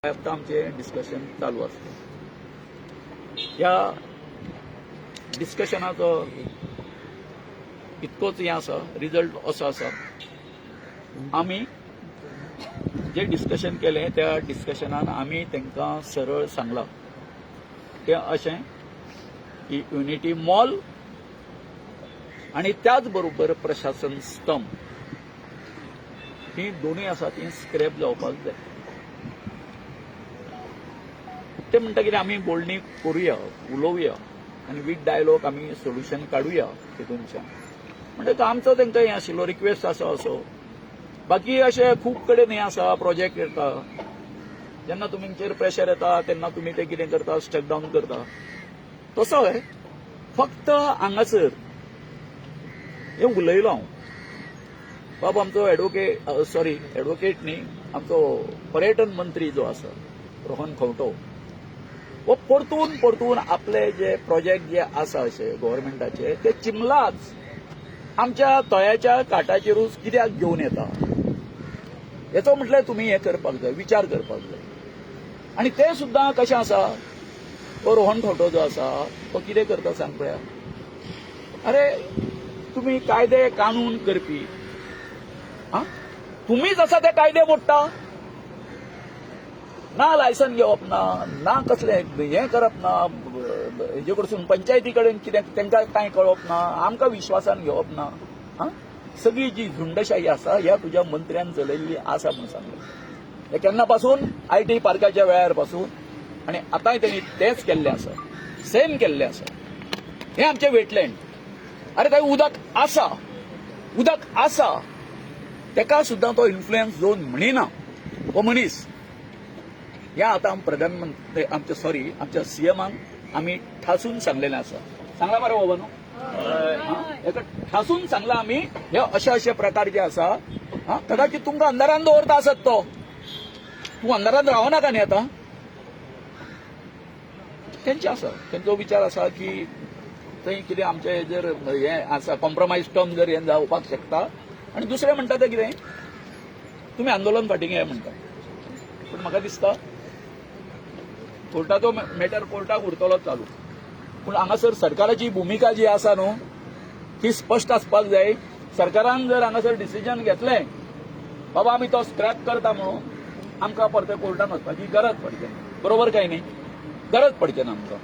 आता आमचे डिस्कशन चालू असतं. या डिस्कशनाचो इतकोच हे आसा, रिजल्ट असो आसा, आमी जे डिस्कशन केले त्या डिस्कशनान आमी तांकां सरळ सांगलां तें अशें की युनिटी मॉल आनी त्याच बरोबर प्रशासन स्तंभ ही दोनूय आसा ती स्क्रॅप जावपाक जाय. ते म्हणटा कितें आमी बोलणी करुया, उलोवया आनी वीथ डायलॉग आमी सोल्युशन काडुया तितूनच्यान. म्हणटकीर आमचो तांकां हें आशिल्लो रिक्वेस्ट आसा असो. बाकी अशे खूब कडेन हें आसा, प्रोजेक्ट येता, जेन्ना तुमचेर प्रेशर येता तेन्ना तुमी ते कितें करता, स्टक डावन करता. तसोय फक्त हांगासर हें उलयलो हांव. बाबा आमचो एडवोकेट न्ही, आमचो पर्यटन मंत्री जो आसा रोहन खंवटो, वो परतून आपले जे प्रोजेक्ट जे आसा अशे गव्हर्मेंटाचे ते चिमलाच आमच्या तळ्याच्या काठाचेरूच कित्याक घेवन येता, हेचो म्हटल्यार तुमी हें करपाक जाय, विचार करपाक जाय. आनी ते सुद्दां कशें आसा, तो रोहन खंवटो जो आसा तो कितें करता सांग पळया. अरे तुमी कायदे कानून करपी, तुमीच आसा ते कायदे मोडटा. ना लायसन घेवप ना कसले हें करप ना, हेजे कडसून पंचायती कडेन कितें तांकां कांय कळप ना, आमकां विश्वासान घेवप ना. सगळी जी झुंडशाही आसा ह्या तुज्या मंत्र्यान चलयल्ली आसा म्हणून सांगलें. हे केन्ना पासून IT पार्काच्या वेळार पासून आनी आतांय तेणी तेंच केल्लें आसा, सेम केल्लें आसा. हें आमचें वेटलँड. अरे थंय उदक आसा तेका सुद्दां तो इन्फ्लुएन्स जोन म्हणिना हो मनीस. हें आतां प्रधानमंत्री आमच्या CMाक आमी ठासून सांगलेलें आसा. सांगला मरे बाबा न्हू, हेका ठासून सांगला आमी हे अशे प्रकार जे आसा. कदाचित तुमकां अंधारान दवरता आसत तो, तूं अंधारान रावनाका न्ही आतां. तेंचे आसा, तेंचो विचार आसा की थंय कितें आमचे जर हें आसा कॉम्प्रोमायज टर्म जर हें जावपाक शकता. आनी दुसरें म्हणटा तें कितें, तुमी आंदोलन फाटीं घे म्हणटा. पूण म्हाका दिसता कोर्टाचो मॅटर कोर्टाक उरतलो चालू. पूण हांगासर सरकाराची भुमिका जी आसा न्हू ती स्पश्ट आसपाक जाय. सरकारान जर हांगासर डिसिजन घेतलें बाबा आमी तो स्क्रॅप करता म्हणून, आमकां परते कोर्टान वचपाची गरज पडचे ना. बरोबर काय न्ही, गरज पडचे ना आमकां.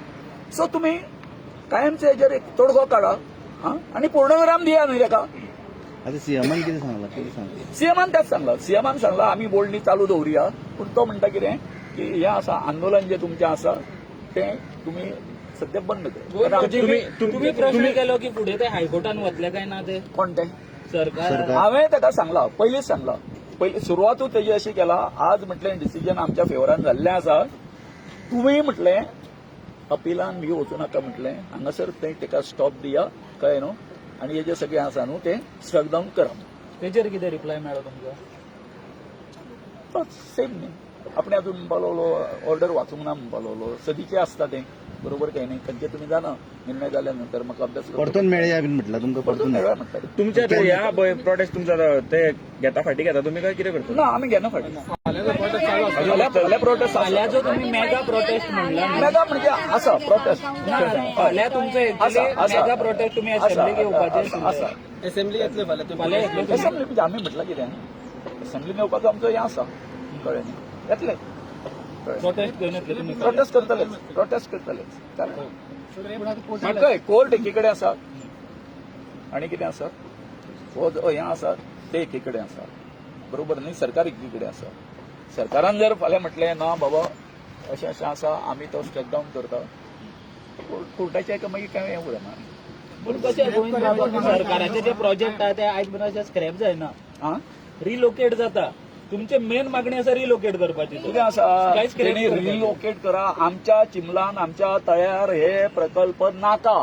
सो तुमी कायमचे हेजेर एक तोडगो काडा आनी पूर्णविराम दिया न्ही ताका. आता सीएमान कितें सांगलां? सीएमान तेच सांगला. सीएमान सांगला आमी बोलणी चालू दवरुया. पूण तो म्हणटा कितें की हें आसा आंदोलन जे तुमचें आसा तें तुमी सद्या बंद कर. तुम्ही प्रश्न केलो की फुडें ते हायकोर्टान वतले काय ना ते कोण तें सरकार? हांवें ताका सांगला, पयलींच सांगला. पयलीं सुरवातूच तेजी अशी केला. आज म्हटलें डिसिजन आमच्या फेवरान जाल्लें आसा. तुमी म्हटलें अपिलान बी वचूं नाका म्हटलें. हांगासर थंय ताका स्टॉप दिया, कळ्ळें न्हू. आनी हे जे सगळें आसा न्हू तें स्ट्रक डावन करा. तेजेर कितें रिप्लाय मेळ्ळो तुमकां? सेम न्ही. आपणे अजून म्हणपालो ऑर्डर वाचूंक ना म्हणपालो. सदीचें आसता तें, बरोबर काय न्ही. खंयचे तुमी जाणा निर्णय जाल्या नंतर म्हाका अभ्यास परतून मेळया बीन म्हटलं तुमकां. परतून मेळ्या म्हणटा. तुमच्या ते ह्या प्रोटेस्ट तुमचा ते घेता फाटी घेता तुम्ही काय कितें करता? ना आमी घेना फाटीं. फाल्यां प्रोटेस्ट फाल्यां जो तुम्ही मेगा प्रोटेस्ट म्हणला न्ही, मेगा म्हणजे आसा प्रोटेस्ट. फाल्यां तुमचो एक्चुअली मेगा प्रोटेस्ट तुम्ही असेंब्लीक येवपाचे आसा. असेंब्ली येतले फाल्यां येतले असेंब्ली म्हणजे आमी म्हटलं कितें असेंब्लीन येवपाचो आमचो हें आसा, कळ्ळें न्ही. येतले प्रोटेस्ट घेवन येतले तुमी. प्रोटेस्ट करतलेच. कळ्ळें. कोर्ट एकी कडेन आसा आनी कितें आसा हो जो हें आसा ते एकी कडेन आसा, बरोबर न्ही. सरकार एकी कडेन आसा. सरकारान जर फाल्यां म्हटलें ना बाबा अशें आसा आमी तो स्टक डावन करता, कोर्टाचें हाका मागीर कांय हें उरना. पूण कशें सरकाराचे जे प्रोजेक्ट आहा ते आयज मेरेन स्क्रॅप जायना, रिलोकेट जाता. तुमचे मेन मागणी आसा रिलोकेट करपाची. कितें आसा तेणी रिलोकेट करा. आमच्या चिमलान आमच्या तळ्यार हे प्रकल्प नाका,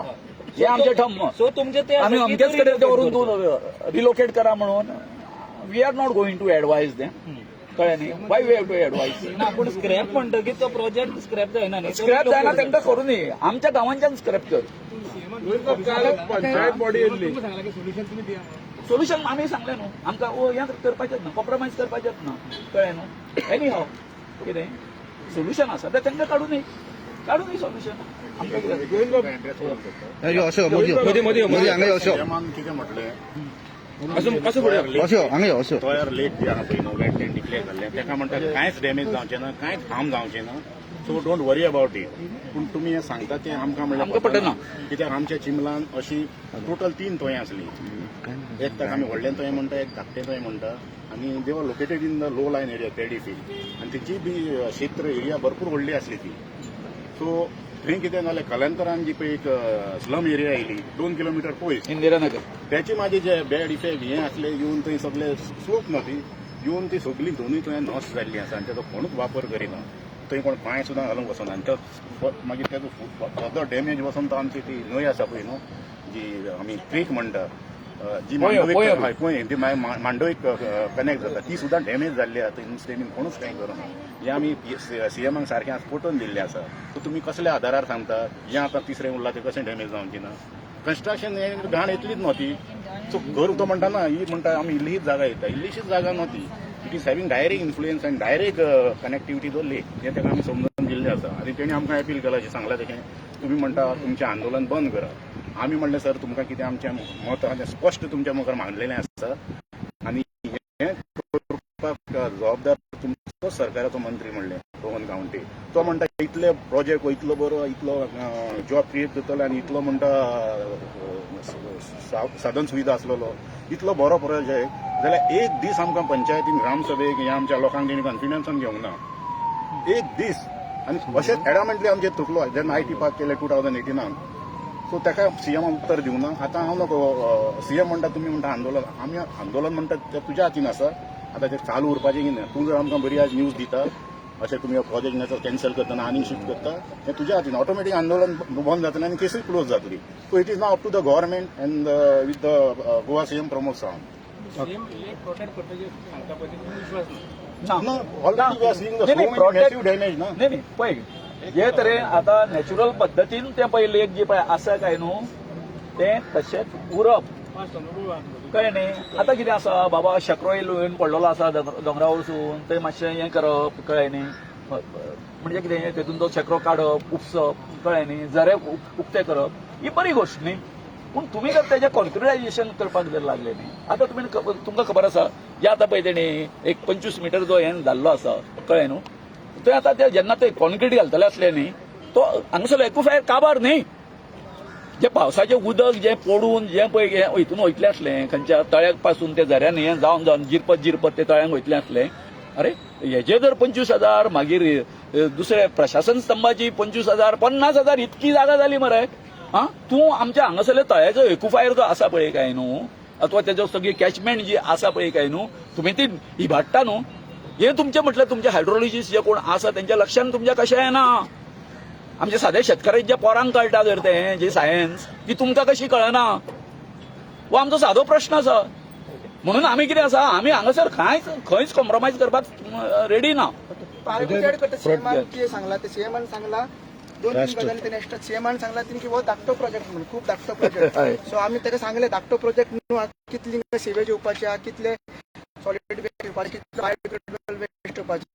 हे आमचें ठम्म. सो तुमचे ते आमी अमकेच कडेन दवरून तूं रिलोकेट करा म्हणून we are not going to advise them, कळ्ळें न्ही. Why we have to advise. ना पूण स्क्रॅप म्हणटकीर तो प्रोजेक्ट स्क्रॅप जायना न्ही. स्क्रॅप जायना तांकां करूं न्ही. आमच्या गांवांच्यान स्क्रॅप कर. पंचायत बॉडी येयल्ली. सोल्युशन आमी सांगलें न्हू. आमकां हें करपाचेंच ना, कॉम्प्रोमायज करपाचेंच ना, कळ्ळें न्हू. एनी हाव कितें सोल्युशन आसा ते तांकां काडून सोल्युशन आमकां कितें अशो मोदी हांगा अशो सीएमान कितें म्हटलें कसं फुडें अशो हांगा अशो तयार लेक जे आहा पळय न्हू वेटलँड डिक्लेअर जाल्लें तेका म्हणटा कांयच डॅमेज जावचें ना कांयच हार्म जावचें ना so don't worry about it पूण तुमी हें सांगता तें आमकां आमकां पटना. कित्याक आमच्या चिमलान अशी टोटल 3 तोंय आसलीं एक ताका आमी व्हडलें तोंय म्हणटा एक धाकटें तोंय म्हणटा आनी they were located in the low lying area paddy field आनी तेची बी क्षेत्र एरिया भरपूर व्हडली आसली ती सो थंय कितें जालें कालांतरान जी पळय एक स्लम एरिया आयली 2 किलोमिटर पयस इंदिरानगर त्याचे माझे जे बॅड इफेक्ट हे असले येवन थंय सगळे स्लोप ना ती येवन ती सगळी दोनूय थंय नॉस जाल्ली आसा आनी तेजो कोणूच वापर करिना थंय कोण पांय सुद्दां घालूंक वचना आनी तो मागीर तेजो फर्दर डॅमेज वचून तो आमची ती न्हंय आसा पळय न्हू जी आमी क्रीक म्हणटा जी मांडोळी ती मांडोळीक कनेक्ट जाता ती सुद्दां डॅमेज जाल्ली आसा थंय नुस्तें बीन कोणूच कांय करना हें आमी सीएमाक सारकें पटोवन दिल्लें आसा सो तुमी कसल्या आदारार सांगता हें आतां तिसरें उरलां तें कशें डॅमेज जावचें ना कन्स्ट्रक्शन हें घाण येतलीच न्हू ती सो घर तो म्हणटा ना ही म्हणटा आमी इल्लीच जागा येता इल्लीशीच जागा न्हू ती it is having direct influence आनी डायरेक्ट कनेक्टिविटी जो लेक हें ताका आमी समजून दिल्लें आसा आनी तेणी आमकां अपील केलां अशें सांगलां तें तुमी म्हणटा तुमचें आंदोलन बंद करा आमी म्हणलें सर तुमकां कितें आमचें मत आहा तें स्पश्ट तुमच्या मुखार मांडलेलें आसा आनी हें करपाक जबाबदार तुमचो सरकाराचो मंत्री म्हणलें रोहन गांवटे तो म्हणटा इतले प्रोजेक्ट इतलो बरो इतलो जॉब क्रिएट जातलो आनी इतलो म्हणटा साधन सुविधा आसलेलो इतलो बरो प्रोजेक्ट जाल्यार एक दीस आमकां पंचायतीन ग्रामसभेक ह्या आमच्या लोकांक तेणी कॉन्फिडन्सान घेवंक ना एक दीस आनी अशेंच एडामेंटली आमचेर थुकलो जेन्ना IT पास केलें 2018 सो ताका सीएमान उत्तर दिवं ना आतां हांव नको सीएम म्हणटा तुमी म्हणटा आंदोलन आमी आंदोलन म्हणटा तें तुज्या हातीन आसा आतां तें चालू उरपाचें कितें तूं जर आमकां बरी आज न्यूज दिता अशें तुमी प्रोजेक्ट कॅन्सल करतना आनीक शिफ्ट करता हें तुज्या हातीन ऑटोमॅटीक आंदोलन बंद जातलें आनी केसूय क्लोज जातली so it is now up to the government and with the Goa CM Pramod Sawant already we are seeing the massive damage ना नाही पळय जे तरेन आतां नॅचरल पद्दतीन तें पळय लेक जी पळय आसा काय न्हू तें तशेंच उरप कळ्ळें न्ही आतां कितें आसा बाबा शेकरो येवन पडलेलो आसा दोंगरा वचून थंय मातशें हें करप कळ्ळें न्ही म्हणजे कितें तेतून तो शेकरो काडप उपसप कळ्ळें न्ही झरे उक्ते करप ही बरी गोश्ट न्ही पूण तुमी जर तेजें कॉन्क्रिटायजेशन करपाक जर लागले न्ही आतां तुमकां खबर आसा जे आतां पळय तेणी एक 25 मिटर जो हें जाल्लो आसा कळ्ळें न्हू थंय आतां ते जेन्ना ते कॉन्क्रीट घालतले असले न्ही तो हांगासरलो एक्वाफायर काबार न्ही जे पावसाचें उदक जें पडून जें पळय हितून वयतलें असलें खंयच्या तळ्याक पासून ते झऱ्यांनी हें जावन जिरपत ते तळ्यांक वयतलें असलें अरे हेजे जर 25,000 मागीर दुसरे प्रशासन स्तंभाची 25,000 50,000 इतकी जागा जाली मरे आं तूं आमच्या हांगासरले तळ्याचो एक्वाफायर जो आसा पळय काय न्हू अथवा तेजो सगळी कॅचमेंट जी आसा पळय काय न्हू तुमी ती इबाडटा न्हू हे तुमचें म्हटल्यार तुमचे हायड्रोलॉजिस्ट जे कोण आसा तेंच्या लक्षान तुमच्या कशें येना आमच्या साद्या शेतकारांच्या जे पोरांक कळटा जर तें जे सायन्स ती तुमकां कशी कळना हो आमचो सादो प्रश्न आसा म्हणून आमी कितें आसा आमी हांगासर खंयच कॉम्प्रोमायज करपाक रेडी ना सीएमान कितें सांगला ते सीएमान सांगला 2-3 गजाली तेणे एक्स्ट्रा सीएमान सांगला तेणी की हो धाकटो प्रोजेक्ट म्हणून खूप धाकटो प्रोजेक्ट सो आमी ताका सांगले धाकटो प्रोजेक्ट न्हू कितली सेवेज येवपाची आहा कितले सॉलिड वेस्ट येवपाचे कितले बायोडिग्रेडेबल वेस्ट येवपाचे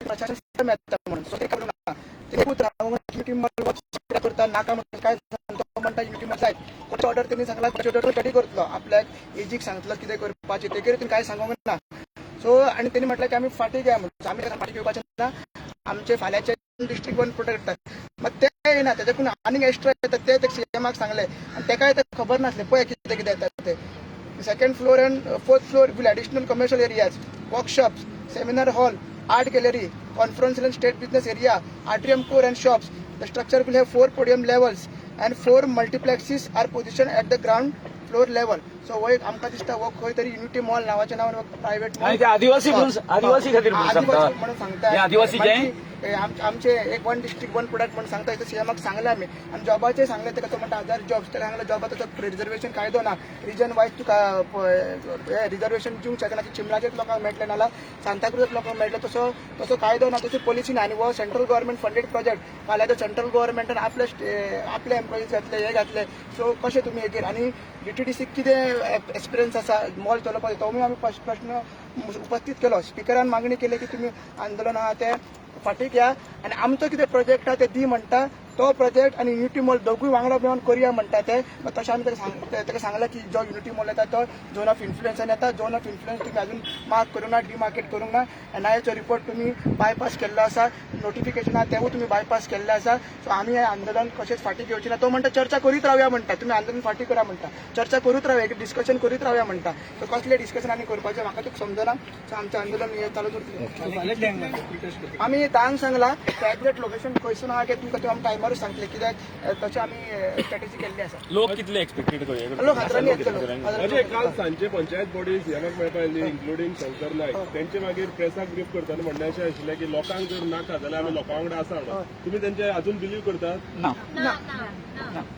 प्रशासन सिस्टम येता म्हणून सो ते करना ते खूब युनिटी करता नाका म्हणून काय तो म्हणटा युनिटी जाय कोर्ट ऑर्डर तेणी सांगला ऑर्डर स्टडी करतलो आपल्याक एजीक सांगतलो कितें करपाचें तेजेर तेणी काय सांगूंक ना सो आनी तेणी म्हटलें की आमी फाटी घ्या म्हणून आमी फाटी घेवपाचें ना आमचे फाल्यांचे डिस्ट्रिक्ट वन प्रोटेक्ट जाता मात ते येना तेच्याकून आनीक एक्स्ट्रा येता ते सीएमाक सांगले आनी तेकाय ते खबर नासलें पळय कितें कितें येता ते second floor end fourth floor will additional commercial areas workshops seminar hall art gallery, conference and state business area, atrium core and shops. The structure will have 4 podium levels and 4 multiplexes are positioned at the ground floor level. So वो एक आमकां दिसता वो खंय तरी unity mall नावाच्या नावान private आनी ते आदिवासी खातीर म्हणून सांगता आदिवासी जे आमचे एक वन डिस्ट्रिक्ट वन प्रोडक्ट म्हणून सांगता ते सीएमाक सांगले आमी आनी जॉबाचे सांगले तेका तो म्हणटा 1000 जॉब्स तेका सांगले जॉबाचो रिजर्वेशन कायदो ना रिजन वायज तुका रिजर्वेशन दिवंक शकना की चिमलाचेच लोकांक मेळटले नाल्यार सांताक्रुजात लोकांक मेळटले तसो कायदो ना तशी पॉलिसी ना आनी वो सेंट्रल गव्हर्मेंट फंडेड प्रोजेक्ट फाल्यां सेंट्रल गव्हर्मेंटान आपले एम्प्लॉईज घातले हे घातले सो कशें तुमी हेजेर आनी DTDC कितें एक्सपिरियन्स आसा मॉल चलोवपाचो तो आमी प्रश्न उपस्थित केलो. स्पिकरान मागणी केली की तुम्ही आंदोलन आहा ते फाटीक या आणि आमचो कितें प्रोजेक्ट आहा ते दी म्हणटा तो प्रोजेक्ट आणि युनिटी मॉल दोगूय वांगडा मेळून करुया म्हणटा ते. तशें आमी ताका सांगला की जो युनिटी मॉल येता तो झोन ऑफ इन्फ्लुएन्सान येता. झोन ऑफ इन्फ्लुएन्स तुम्ही अजून मार्क करूंक ना, डिमार्केट करूंक ना. एनआयएचो रिपोर्ट तुम्ही बायपास केल्लो आसा, नोटिफिकेशन आहा तेवूय तुम्ही बायपास केल्ले आसा. सो आमी हें आंदोलन कशेंच फाटीक घेवचें ना. तो म्हणटा चर्चा करीत रावया म्हणटा, तुम्ही आंदोलन फाटीक करा म्हणटा, चर्चा करूच रावया, डिस्कशन करीत रावया म्हणटा. सो कसले डिस्कशन आनी करपाचें म्हाका तुका समजना. सो आमचें आंदोलन हें चालूच उरतलें. आमी धांक सांगला एक्झॅक्ट लोकेशन खंयसून आहा तें तुमकां आमी टायमारूच सांगतले, कित्याक तशें आमी स्ट्रॅटेजी केल्ली आसा. लोक कितले एक्सपेक्टेड लोक हातरांनी येतलो. म्हणजे काल सांजे पंचायत बॉडीज ह्यांक मेळपा आयली, इन्क्लुडींग शंकर नायक, तेंचे मागीर प्रेसाक ब्रीफ करतना म्हणणे अशें आशिल्लें की लोकांक जर नाका जाल्यार आमी लोकां वांगडा आसा म्हणून. तुम्ही तेंचे अजून बिलीव करतात? ना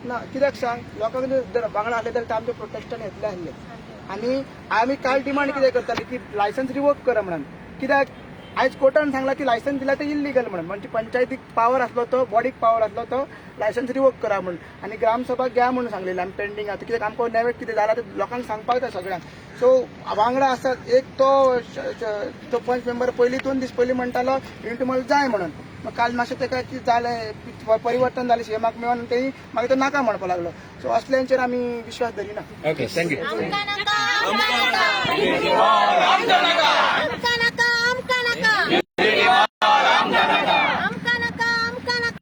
ना कित्याक सांग, लोकांक जर वांगडा आसले जाल्यार ते आमचे प्रोटेस्टान येतले आसले. आनी आमी काल डिमांड कितें करताले की लायसन्स रिवोक करा म्हणून. कित्याक आयज कोर्टान सांगला की लायसन्स दिला ते इल्लिगल म्हणून. म्हणजे पंचायतीक पावर आसलो तो, बॉडीक पावर आसलो तो लायसन्स रिवोक करा म्हणून. आनी ग्रामसभा घ्या म्हणून सांगलेलें आमी पेंडींग आसा. कित्याक आमकां नॅवेट कितें जाला ते लोकांक सांगपाक जाय सगळ्यांक. सो वांगडा आसत एक तो पंच मेंबर पयलीं 2 दीस पयलीं म्हणटालो युनिटी मॉल जाय म्हणून. मग काल मातशें तेका कितें जालें, परिवर्तन जालें सीएमाक मेळोन तेय मागीर तो नाका म्हणपाक लागलो. सो असल्यांचेर आमी विश्वास धरिना. Okay, thank you. आमकां नाका